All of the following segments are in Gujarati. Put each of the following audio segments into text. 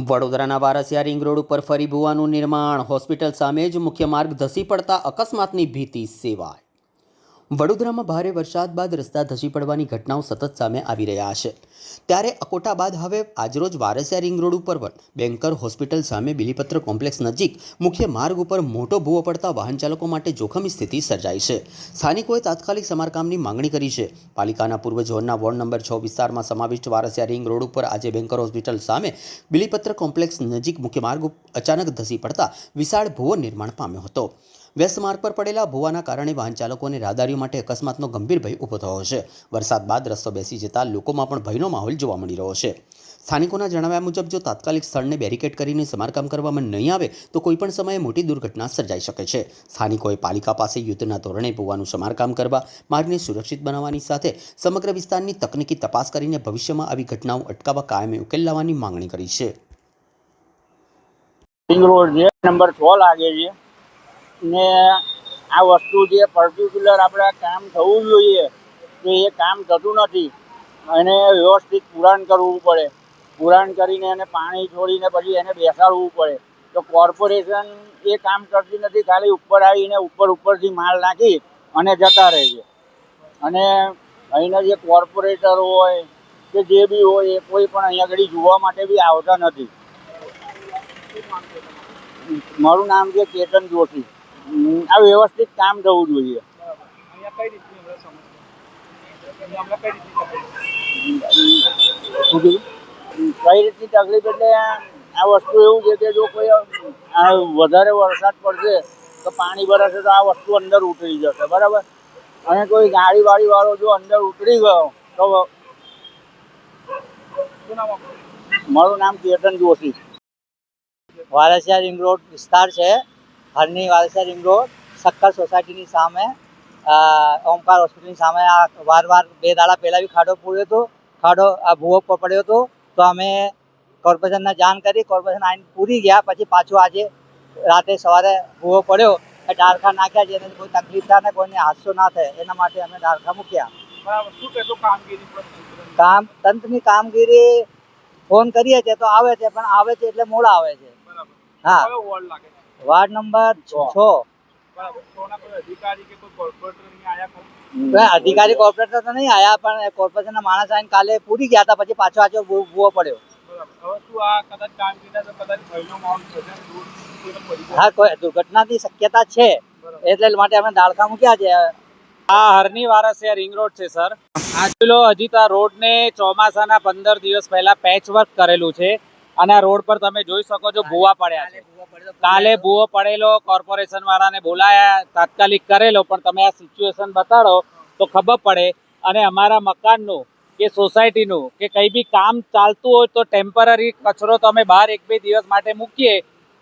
વડોદરાના વારસિયા રિંગ રોડ ઉપર ફરી ભૂવાનું નિર્માણ, હોસ્પિટલ સામે જ મુખ્ય માર્ગ ધસી પડતા અકસ્માતની ભીતિ સેવાય. વડોદરામાં ભારે વરસાદ બાદ રસ્તા ધસી પડવાની ઘટનાઓ સતત સામે આવી રહ્યા છે. ત્યારે અકોટા બાદ હવે આજરોજ વારસિયા રિંગ રોડ ઉપર પણ બેન્કર હોસ્પિટલ સામે બિલીપત્ર કોમ્પ્લેક્સ નજીક મુખ્ય માર્ગ ઉપર મોટો ભૂવો પડતા વાહન ચાલકો માટે જોખમી સ્થિતિ સર્જાઈ છે. સ્થાનિકોએ તાત્કાલિક સમારકામની માંગણી કરી છે. પાલિકાના પૂર્વ ઝોનના વોર્ડ નંબર 6 વિસ્તારમાં સમાવિષ્ટ વારસિયા રિંગ રોડ ઉપર આજે બેન્કર હોસ્પિટલ સામે બિલીપત્ર કોમ્પ્લેક્સ નજીક મુખ્ય માર્ગ અચાનક ધસી પડતા વિશાળ ભૂવો નિર્માણ પામ્યો હતો. વ્યસ્ત માર્ગ પર પડેલા ભૂવાના કારણે વાહન ચાલકો અને રાહદારીઓ માટે અકસ્માતનો ગંભીર ભય ઊભો થયો છે. વરસાદ બાદ રસ્તો બેસી જતા લોકોમાં પણ ભયનો માહોલ જોવા મળી રહ્યો છે. સ્થાનિકોના જણાવ્યા મુજબ જો તાત્કાલિક સ્થળને બેરિકેડ કરીને સમારકામ કરવામાં નહીં આવે તો કોઈપણ સમયે મોટી દુર્ઘટના સર્જાઈ શકે છે. સ્થાનિકોએ પાલિકા પાસે યુદ્ધના ધોરણે ભૂવાનું સમારકામ કરવા, માર્ગને સુરક્ષિત બનાવવાની સાથે સમગ્ર વિસ્તારની તકનીકી તપાસ કરીને ભવિષ્યમાં આવી ઘટનાઓ અટકાવવા કાયમી ઉકેલ લાવવાની માંગણી કરી છે. રિંગ રોડ છે, નંબર 6 લાગે છે ને આ વસ્તુ જે પર્ટિક્યુલર આપણે કામ થવું જોઈએ તો એ કામ થતું નથી અને વ્યવસ્થિત પુરાણ કરવું પડે. પુરાણ કરીને એને પાણી છોડીને પછી એને બેસાડવું પડે. તો કોર્પોરેશન એ કામ કરતી નથી, ખાલી ઉપર આવીને ઉપરથી માલ નાખી અને જતા રહે છે. અને અહીંના જે કોર્પોરેટર હોય કે જે બી હોય એ કોઈ પણ અહીંયા આગળ જોવા માટે બી આવતા નથી. મારું નામ છે કેતન જોશી. આ વ્યવસ્થિત કામ થવું જોઈએ. કઈ રીતની તકલીફ એટલે આ વસ્તુ એવું છે કે જો કોઈ વધારે વરસાદ પડશે તો પાણી ભરાશે તો આ વસ્તુ અંદર ઉતરી જશે, બરાબર. અને કોઈ ગાડી વાળો જો અંદર ઉતરી ગયો તો. મારું નામ કેતન જોશી. વારસિયા રિંગ રોડ વિસ્તાર છે. હરની વારસિયા રિંગ રોડ શક્કર સોસાયટીની સામે, ઓમકાર હોસ્પિટલની સામે આ વાર 2 દાડા પહેલાં બી ખાડો પૂર્યો હતો. આ ભૂવો પડ્યો હતો તો અમે કોર્પોરેશનને જાણ કરી. કોર્પોરેશન આવીને પૂરી ગયા. પછી પાછું આજે રાતે સવારે ભૂવો પડ્યો, ડાળખા નાખ્યા, જેને કોઈ તકલીફ થાય ને કોઈને હાદસો ના થાય એના માટે અમે ડાળખા મૂક્યા. શું કહેતો કામગીરી તંત્રની કામગીરી ફોન કરીએ છીએ તો આવે છે, પણ આવે છે એટલે મોડા આવે છે. હા, વાર્ડ નંબર 6. અધિકારી કોર્પોરેટર તો નહીં આયા, પણ કોર્પોરેશનના માણસ આવીને કાલે પૂરી ગયા હતા. પછી પાછો આજે ભૂવો પડ્યો. હા, કોઈ દુર્ઘટનાની શક્યતા છે એટલે માટે અમે ડાળખા મૂક્યા છે. આ હરની વારસિયા રિંગ રોડ છે સર. આજલો હજી તો આ રોડને ચોમાસાના 15 દિવસ પહેલા પેચ વર્ક કરેલું છે અને આ રોડ પર તમે જોઈ શકો છો ભૂવા પડ્યા છે. કાલે ભૂવો પડેલો, કોર્પોરેશન વાળાને બોલાયા, તાત્કાલિક કરેલો, પણ તમે આ સિચ્યુએશન બતાડો તો ખબર પડે. અને અમારા મકાનનું કે સોસાયટીનું કે કંઈ બી કામ ચાલતું હોય તો ટેમ્પરરી કચરો તમે બહાર 1-2 દિવસ માટે મૂકીએ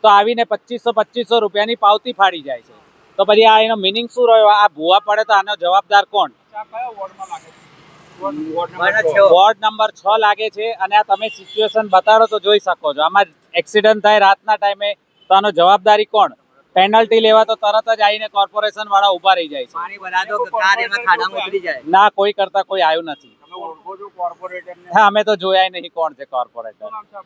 તો આવીને 2500 રૂપિયાની પાવતી ફાડી જાય છે. તો પછી આ એનો મિનિંગ શું રહ્યો? આ ભૂવા પડે તો આનો જવાબદાર કોણ? વોર્ડ નંબર 6 લાગે છે. અને આ તમે સિચ્યુએશન બતાડો તો જોઈ શકો છો. આમાં એક્સિડન્ટ થાય રાતના ટાઈમે તો આનો જવાબદારી કોણ? પેનલ્ટી લેવા તો તરત જ આવીને કોર્પોરેશન વાળા ઉભા રહી જાય છે. ના, કોઈ કરતા કોઈ આવ્યું નથી. હા, અમે તો જોયા નહીં કોણ છે કોર્પોરેટર.